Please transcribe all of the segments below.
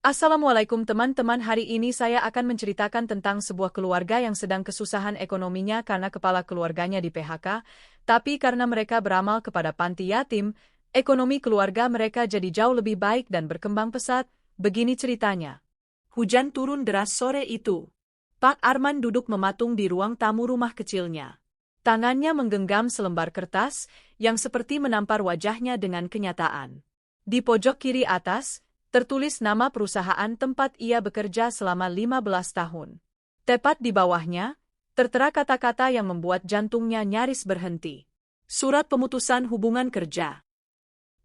Assalamualaikum teman-teman, hari ini saya akan menceritakan tentang sebuah keluarga yang sedang kesusahan ekonominya karena kepala keluarganya di PHK, tapi karena mereka beramal kepada panti yatim, ekonomi keluarga mereka jadi jauh lebih baik dan berkembang pesat. Begini ceritanya. Hujan turun deras sore itu. Pak Arman duduk mematung di ruang tamu rumah kecilnya. Tangannya menggenggam selembar kertas yang seperti menampar wajahnya dengan kenyataan. Di pojok kiri atas, tertulis nama perusahaan tempat ia bekerja selama 15 tahun. Tepat di bawahnya, tertera kata-kata yang membuat jantungnya nyaris berhenti. Surat pemutusan hubungan kerja.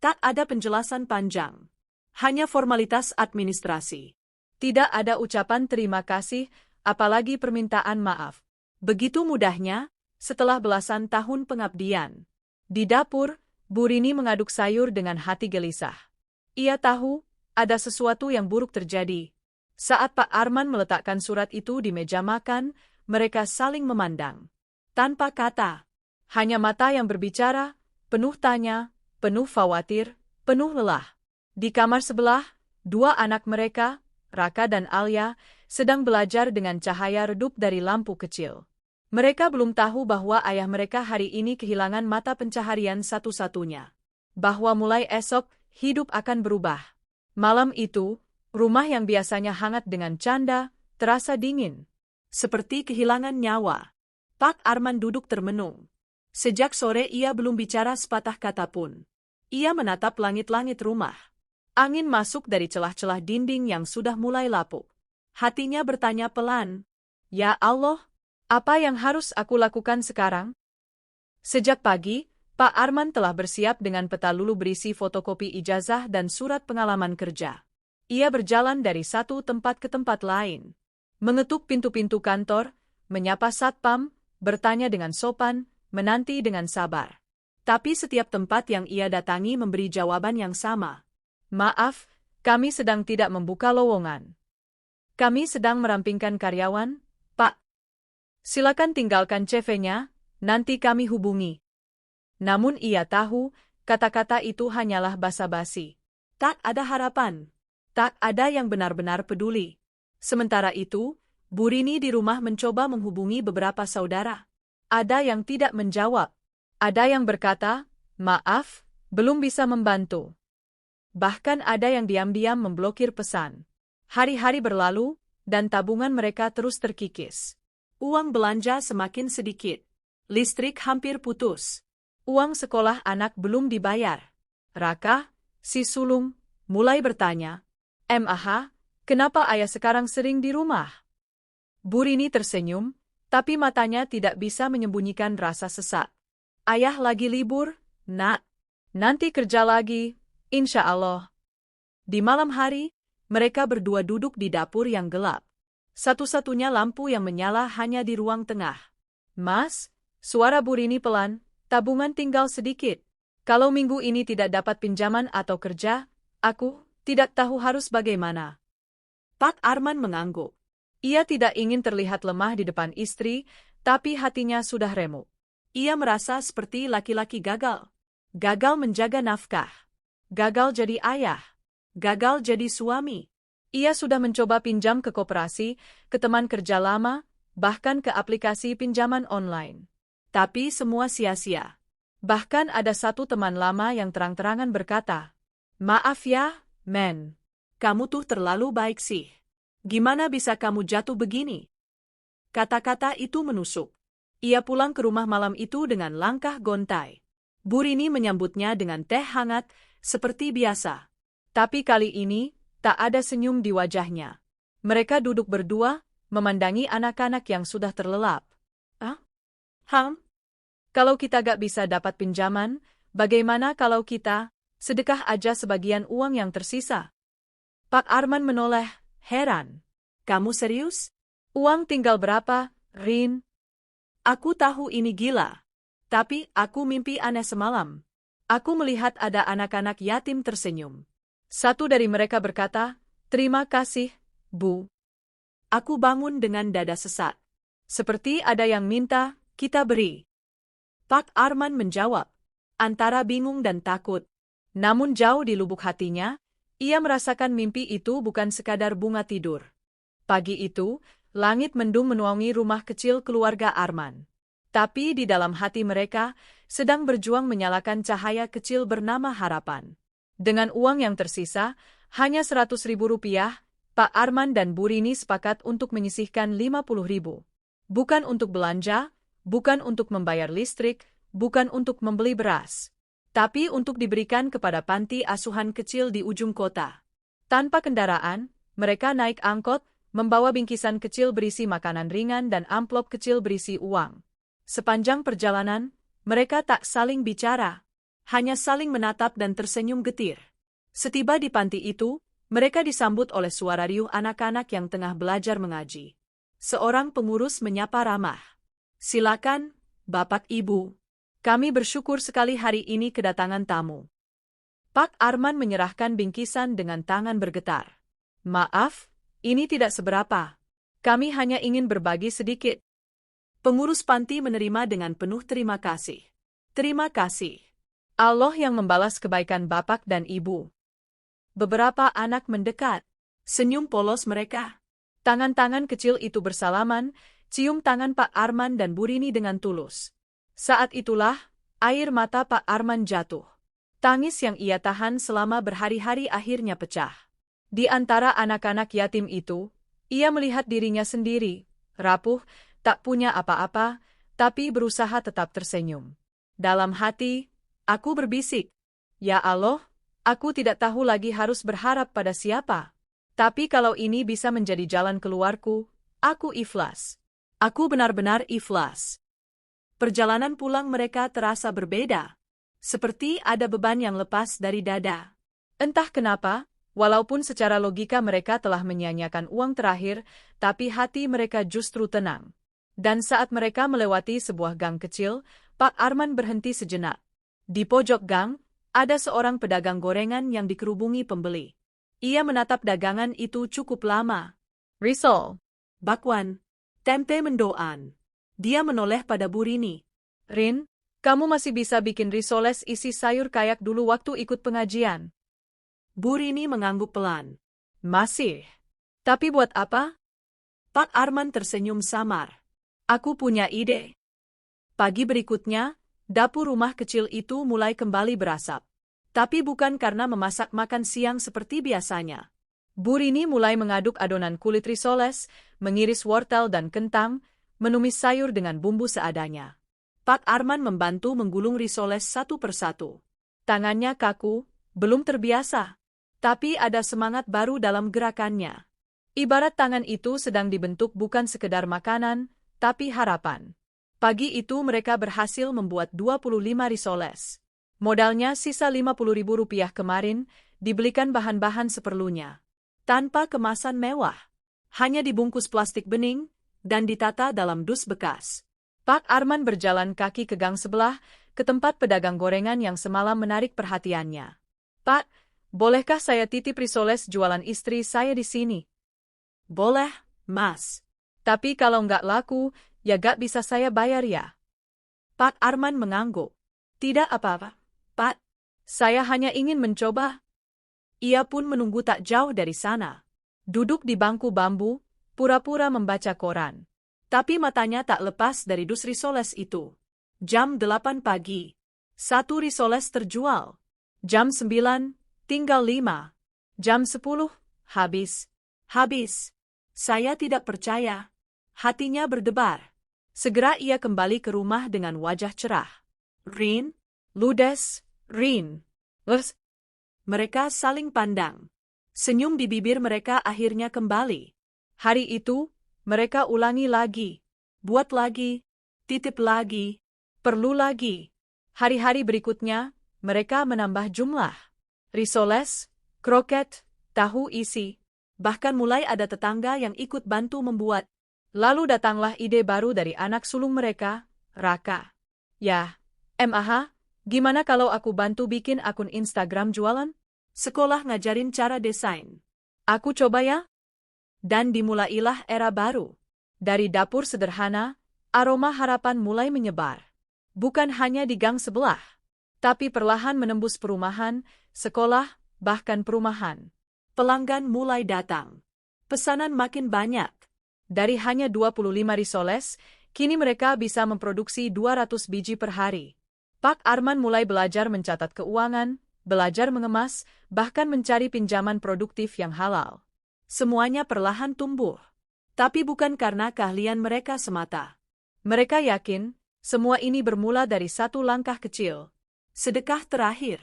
Tak ada penjelasan panjang. Hanya formalitas administrasi. Tidak ada ucapan terima kasih, apalagi permintaan maaf. Begitu mudahnya, setelah belasan tahun pengabdian. Di dapur, Bu Rini mengaduk sayur dengan hati gelisah. Ia tahu, ada sesuatu yang buruk terjadi. Saat Pak Arman meletakkan surat itu di meja makan, mereka saling memandang. Tanpa kata, hanya mata yang berbicara, penuh tanya, penuh khawatir, penuh lelah. Di kamar sebelah, dua anak mereka, Raka dan Alia, sedang belajar dengan cahaya redup dari lampu kecil. Mereka belum tahu bahwa ayah mereka hari ini kehilangan mata pencaharian satu-satunya. Bahwa mulai esok, hidup akan berubah. Malam itu, rumah yang biasanya hangat dengan canda, terasa dingin. Seperti kehilangan nyawa. Pak Arman duduk termenung. Sejak sore ia belum bicara sepatah kata pun. Ia menatap langit-langit rumah. Angin masuk dari celah-celah dinding yang sudah mulai lapuk. Hatinya bertanya pelan, "Ya Allah, apa yang harus aku lakukan sekarang?" Sejak pagi, Pak Arman telah bersiap dengan peta lulu berisi fotokopi ijazah dan surat pengalaman kerja. Ia berjalan dari satu tempat ke tempat lain. Mengetuk pintu-pintu kantor, menyapa satpam, bertanya dengan sopan, menanti dengan sabar. Tapi setiap tempat yang ia datangi memberi jawaban yang sama. "Maaf, kami sedang tidak membuka lowongan. Kami sedang merampingkan karyawan, Pak. Silakan tinggalkan CV-nya, nanti kami hubungi." Namun ia tahu, kata-kata itu hanyalah basa-basi. Tak ada harapan. Tak ada yang benar-benar peduli. Sementara itu, Bu Rini di rumah mencoba menghubungi beberapa saudara. Ada yang tidak menjawab. Ada yang berkata, "Maaf, belum bisa membantu." Bahkan ada yang diam-diam memblokir pesan. Hari-hari berlalu, dan tabungan mereka terus terkikis. Uang belanja semakin sedikit. Listrik hampir putus. Uang sekolah anak belum dibayar. Raka, si sulung, mulai bertanya, "Mah, kenapa ayah sekarang sering di rumah?" Bu Rini tersenyum, tapi matanya tidak bisa menyembunyikan rasa sesak. "Ayah lagi libur, Nak. Nanti kerja lagi, insya Allah." Di malam hari, mereka berdua duduk di dapur yang gelap. Satu-satunya lampu yang menyala hanya di ruang tengah. "Mas," suara Bu Rini pelan, "tabungan tinggal sedikit. Kalau minggu ini tidak dapat pinjaman atau kerja, aku tidak tahu harus bagaimana." Pak Arman mengangguk. Ia tidak ingin terlihat lemah di depan istri, tapi hatinya sudah remuk. Ia merasa seperti laki-laki gagal. Gagal menjaga nafkah. Gagal jadi ayah. Gagal jadi suami. Ia sudah mencoba pinjam ke koperasi, ke teman kerja lama, bahkan ke aplikasi pinjaman online. Tapi semua sia-sia. Bahkan ada satu teman lama yang terang-terangan berkata, "Maaf ya, men. Kamu tuh terlalu baik sih. Gimana bisa kamu jatuh begini?" Kata-kata itu menusuk. Ia pulang ke rumah malam itu dengan langkah gontai. Bu Rini menyambutnya dengan teh hangat, seperti biasa. Tapi kali ini, tak ada senyum di wajahnya. Mereka duduk berdua, memandangi anak-anak yang sudah terlelap. Kalau kita gak bisa dapat pinjaman, bagaimana kalau kita sedekah aja sebagian uang yang tersisa?" Pak Arman menoleh, heran. "Kamu serius? Uang tinggal berapa, Rin?" "Aku tahu ini gila. Tapi aku mimpi aneh semalam. Aku melihat ada anak-anak yatim tersenyum." Satu dari mereka berkata, "Terima kasih, Bu." Aku bangun dengan dada sesak. Seperti ada yang minta kita beri. Pak Arman menjawab, antara bingung dan takut. Namun jauh di lubuk hatinya, Ia merasakan mimpi itu bukan sekadar bunga tidur. Pagi itu, langit mendung menuangi rumah kecil keluarga Arman. Tapi di dalam hati mereka, sedang berjuang menyalakan cahaya kecil bernama harapan. Dengan uang yang tersisa, hanya 100.000 rupiah, Pak Arman dan Bu Rini sepakat untuk menyisihkan 50.000. Bukan untuk belanja, bukan untuk membayar listrik, bukan untuk membeli beras, tapi untuk diberikan kepada panti asuhan kecil di ujung kota. Tanpa kendaraan, mereka naik angkot, membawa bingkisan kecil berisi makanan ringan dan amplop kecil berisi uang. Sepanjang perjalanan, mereka tak saling bicara, hanya saling menatap dan tersenyum getir. Setiba di panti itu, mereka disambut oleh suara riuh anak-anak yang tengah belajar mengaji. Seorang pengurus menyapa ramah. "Silakan, Bapak Ibu. Kami bersyukur sekali hari ini kedatangan tamu." Pak Arman menyerahkan bingkisan dengan tangan bergetar. "Maaf, ini tidak seberapa. Kami hanya ingin berbagi sedikit." Pengurus panti menerima dengan penuh terima kasih. "Terima kasih. Allah yang membalas kebaikan Bapak dan Ibu." Beberapa anak mendekat. Senyum polos mereka. Tangan-tangan kecil itu bersalaman, cium tangan Pak Arman dan Bu Rini dengan tulus. Saat itulah, air mata Pak Arman jatuh. Tangis yang ia tahan selama berhari-hari akhirnya pecah. Di antara anak-anak yatim itu, ia melihat dirinya sendiri, rapuh, tak punya apa-apa, tapi berusaha tetap tersenyum. Dalam hati, aku berbisik, "Ya Allah, aku tidak tahu lagi harus berharap pada siapa. Tapi kalau ini bisa menjadi jalan keluarku, aku ikhlas. Aku benar-benar ikhlas." Perjalanan pulang mereka terasa berbeda. Seperti ada beban yang lepas dari dada. Entah kenapa, walaupun secara logika mereka telah menyia-nyiakan uang terakhir, tapi hati mereka justru tenang. Dan saat mereka melewati sebuah gang kecil, Pak Arman berhenti sejenak. Di pojok gang, ada seorang pedagang gorengan yang dikerubungi pembeli. Ia menatap dagangan itu cukup lama. "Risol, bakwan, tempe mendoan." Dia menoleh pada Bu Rini. "Rin, kamu masih bisa bikin risoles isi sayur kayak dulu waktu ikut pengajian?" Bu Rini mengangguk pelan. "Masih. Tapi buat apa?" Pak Arman tersenyum samar. "Aku punya ide." Pagi berikutnya, dapur rumah kecil itu mulai kembali berasap. Tapi bukan karena memasak makan siang seperti biasanya. Bu Rini mulai mengaduk adonan kulit risoles, mengiris wortel dan kentang, menumis sayur dengan bumbu seadanya. Pak Arman membantu menggulung risoles satu persatu. Tangannya kaku, belum terbiasa. Tapi ada semangat baru dalam gerakannya. Ibarat tangan itu sedang dibentuk bukan sekedar makanan, tapi harapan. Pagi itu mereka berhasil membuat 25 risoles. Modalnya sisa 50.000 rupiah kemarin, dibelikan bahan-bahan seperlunya. Tanpa kemasan mewah. Hanya dibungkus plastik bening, dan ditata dalam dus bekas. Pak Arman berjalan kaki ke gang sebelah, ke tempat pedagang gorengan yang semalam menarik perhatiannya. "Pak, bolehkah saya titip risoles jualan istri saya di sini?" "Boleh, Mas. Tapi kalau nggak laku, ya nggak bisa saya bayar ya." Pak Arman mengangguk. "Tidak apa-apa, Pak. Saya hanya ingin mencoba." Ia pun menunggu tak jauh dari sana. Duduk di bangku bambu, pura-pura membaca koran. Tapi matanya tak lepas dari dus risoles itu. Jam 8 pagi. 1 risoles terjual. Jam 9, tinggal 5. Jam 10, habis. Habis. Saya tidak percaya. Hatinya berdebar. Segera ia kembali ke rumah dengan wajah cerah. "Rin, Ludes, Rin." Mereka saling pandang. Senyum di bibir mereka akhirnya kembali. Hari itu, mereka ulangi lagi. Buat lagi. Titip lagi. Perlu lagi. Hari-hari berikutnya, mereka menambah jumlah. Risoles, kroket, tahu isi. Bahkan mulai ada tetangga yang ikut bantu membuat. Lalu datanglah ide baru dari anak sulung mereka, Raka. "Ya, MAH, gimana kalau aku bantu bikin akun Instagram jualan? Sekolah ngajarin cara desain. Aku coba ya." Dan dimulailah era baru. Dari dapur sederhana, aroma harapan mulai menyebar. Bukan hanya di gang sebelah, tapi perlahan menembus perumahan, sekolah, bahkan perumahan. Pelanggan mulai datang. Pesanan makin banyak. Dari hanya 25 risoles, kini mereka bisa memproduksi 200 biji per hari. Pak Arman mulai belajar mencatat keuangan, belajar mengemas, bahkan mencari pinjaman produktif yang halal. Semuanya perlahan tumbuh. Tapi bukan karena keahlian mereka semata. Mereka yakin, semua ini bermula dari satu langkah kecil. Sedekah terakhir.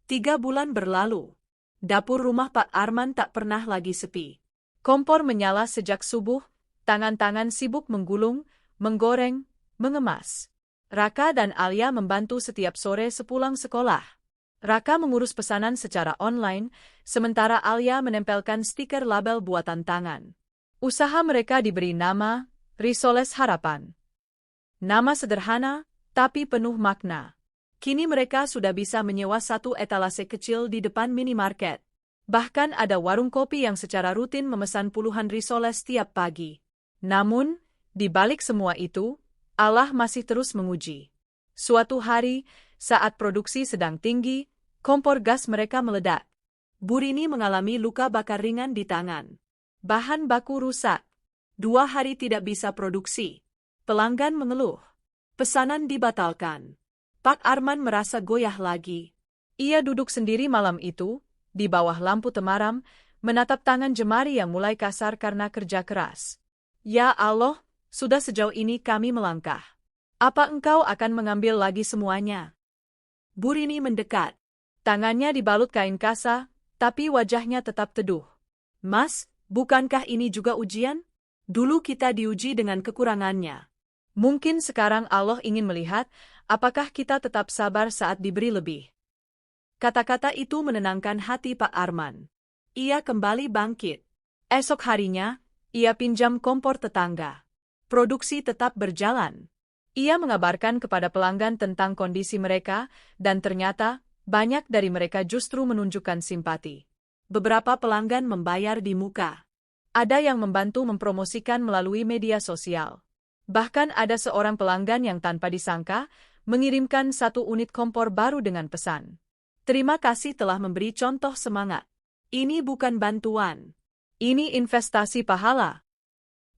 3 bulan berlalu. Dapur rumah Pak Arman tak pernah lagi sepi. Kompor menyala sejak subuh, tangan-tangan sibuk menggulung, menggoreng, mengemas. Raka dan Alia membantu setiap sore sepulang sekolah. Raka mengurus pesanan secara online, sementara Alia menempelkan stiker label buatan tangan. Usaha mereka diberi nama Risoles Harapan. Nama sederhana, tapi penuh makna. Kini mereka sudah bisa menyewa satu etalase kecil di depan minimarket. Bahkan ada warung kopi yang secara rutin memesan puluhan risoles setiap pagi. Namun, di balik semua itu, Allah masih terus menguji. Suatu hari, saat produksi sedang tinggi, kompor gas mereka meledak. Burini mengalami luka bakar ringan di tangan. Bahan baku rusak. 2 hari tidak bisa produksi. Pelanggan mengeluh. Pesanan dibatalkan. Pak Arman merasa goyah lagi. Ia duduk sendiri malam itu, di bawah lampu temaram, menatap tangan jemari yang mulai kasar karena kerja keras. Ya Allah, sudah sejauh ini kami melangkah. Apa engkau akan mengambil lagi semuanya? Burini mendekat. Tangannya dibalut kain kasa, tapi wajahnya tetap teduh. Mas, bukankah ini juga ujian? Dulu kita diuji dengan kekurangannya. Mungkin sekarang Allah ingin melihat, apakah kita tetap sabar saat diberi lebih. Kata-kata itu menenangkan hati Pak Arman. Ia kembali bangkit. Esok harinya, ia pinjam kompor tetangga. Produksi tetap berjalan. Ia mengabarkan kepada pelanggan tentang kondisi mereka, dan ternyata, banyak dari mereka justru menunjukkan simpati. Beberapa pelanggan membayar di muka. Ada yang membantu mempromosikan melalui media sosial. Bahkan ada seorang pelanggan yang tanpa disangka, mengirimkan 1 unit kompor baru dengan pesan. Terima kasih telah memberi contoh semangat. Ini bukan bantuan. Ini investasi pahala.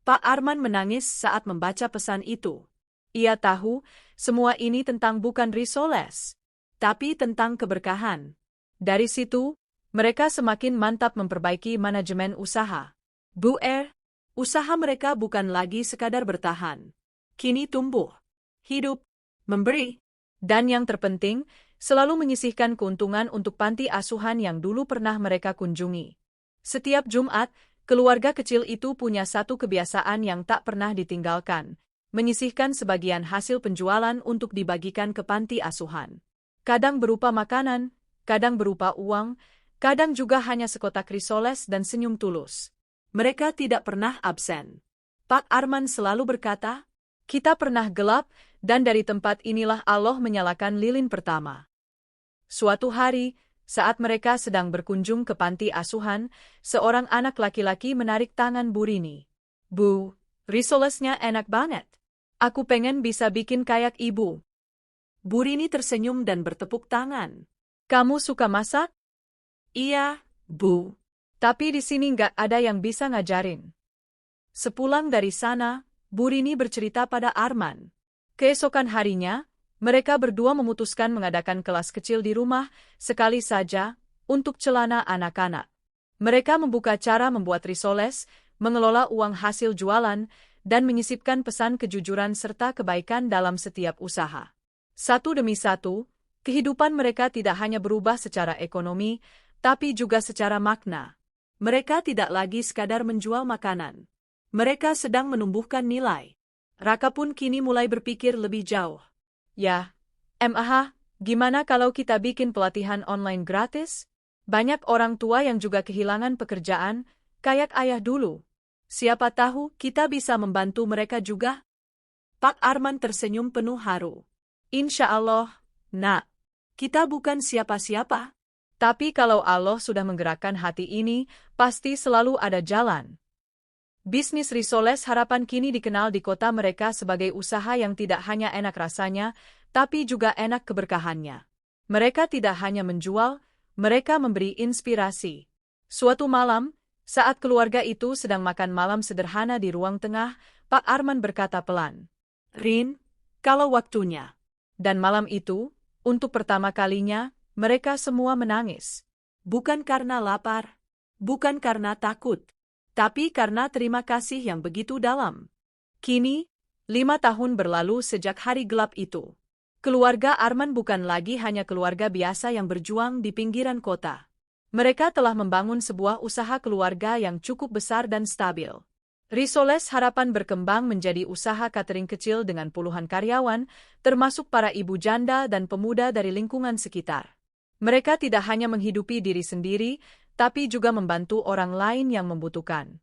Pak Arman menangis saat membaca pesan itu. Ia tahu, semua ini tentang bukan risoles, tapi tentang keberkahan. Dari situ, mereka semakin mantap memperbaiki manajemen usaha. Bu usaha mereka bukan lagi sekadar bertahan. Kini tumbuh, hidup, memberi. Dan yang terpenting, selalu menyisihkan keuntungan untuk panti asuhan yang dulu pernah mereka kunjungi. Setiap Jumat, keluarga kecil itu punya satu kebiasaan yang tak pernah ditinggalkan, menyisihkan sebagian hasil penjualan untuk dibagikan ke panti asuhan. Kadang berupa makanan, kadang berupa uang, kadang juga hanya sekotak risoles dan senyum tulus. Mereka tidak pernah absen. Pak Arman selalu berkata, kita pernah gelap, dan dari tempat inilah Allah menyalakan lilin pertama. Suatu hari, saat mereka sedang berkunjung ke panti asuhan, seorang anak laki-laki menarik tangan Burini. Bu, risolesnya enak banget. Aku pengen bisa bikin kayak ibu. Burini tersenyum dan bertepuk tangan. Kamu suka masak? Iya, Bu. Tapi di sini nggak ada yang bisa ngajarin. Sepulang dari sana, Burini bercerita pada Arman. Keesokan harinya, mereka berdua memutuskan mengadakan kelas kecil di rumah, sekali saja, untuk celana anak-anak. Mereka membuka cara membuat risoles, mengelola uang hasil jualan, dan menyisipkan pesan kejujuran serta kebaikan dalam setiap usaha. Satu demi satu, kehidupan mereka tidak hanya berubah secara ekonomi, tapi juga secara makna. Mereka tidak lagi sekadar menjual makanan. Mereka sedang menumbuhkan nilai. Raka pun kini mulai berpikir lebih jauh. Ya, gimana kalau kita bikin pelatihan online gratis? Banyak orang tua yang juga kehilangan pekerjaan, kayak ayah dulu. Siapa tahu kita bisa membantu mereka juga? Pak Arman tersenyum penuh haru. Insya Allah, Nak. Kita bukan siapa-siapa. Tapi kalau Allah sudah menggerakkan hati ini, pasti selalu ada jalan. Bisnis risoles harapan kini dikenal di kota mereka sebagai usaha yang tidak hanya enak rasanya, tapi juga enak keberkahannya. Mereka tidak hanya menjual, Mereka memberi inspirasi. Suatu malam, saat keluarga itu sedang makan malam sederhana di ruang tengah, Pak Arman berkata pelan, Rin, kalau waktunya. dan malam itu, untuk pertama kalinya, mereka semua menangis. Bukan karena lapar, bukan karena takut, tapi karena terima kasih yang begitu dalam. Kini, 5 tahun berlalu sejak hari gelap itu. Keluarga Arman bukan lagi hanya keluarga biasa yang berjuang di pinggiran kota. Mereka telah membangun sebuah usaha keluarga yang cukup besar dan stabil. Risoles harapan berkembang menjadi usaha catering kecil dengan puluhan karyawan, termasuk para ibu janda dan pemuda dari lingkungan sekitar. Mereka tidak hanya menghidupi diri sendiri, tapi juga membantu orang lain yang membutuhkan.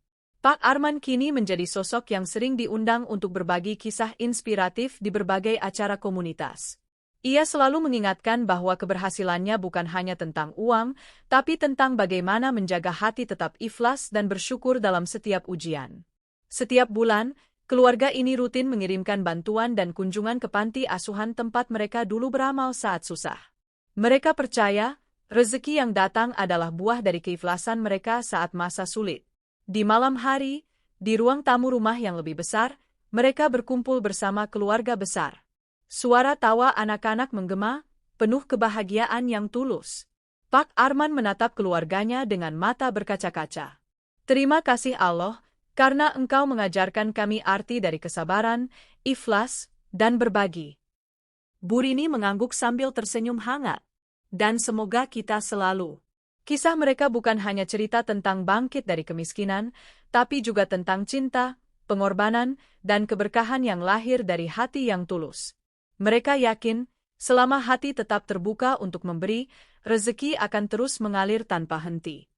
Pak Arman kini menjadi sosok yang sering diundang untuk berbagi kisah inspiratif di berbagai acara komunitas. Ia selalu mengingatkan bahwa keberhasilannya bukan hanya tentang uang, tapi tentang bagaimana menjaga hati tetap ikhlas dan bersyukur dalam setiap ujian. Setiap bulan, keluarga ini rutin mengirimkan bantuan dan kunjungan ke panti asuhan tempat mereka dulu beramal saat susah. Mereka percaya, rezeki yang datang adalah buah dari keikhlasan mereka saat masa sulit. Di malam hari, di ruang tamu rumah yang lebih besar, mereka berkumpul bersama keluarga besar. Suara tawa anak-anak menggema, penuh kebahagiaan yang tulus. Pak Arman menatap keluarganya dengan mata berkaca-kaca. Terima kasih Allah, karena Engkau mengajarkan kami arti dari kesabaran, ikhlas, dan berbagi. Bu Rini mengangguk sambil tersenyum hangat. Dan semoga kita selalu. Kisah mereka bukan hanya cerita tentang bangkit dari kemiskinan, tapi juga tentang cinta, pengorbanan, dan keberkahan yang lahir dari hati yang tulus. Mereka yakin, selama hati tetap terbuka untuk memberi, rezeki akan terus mengalir tanpa henti.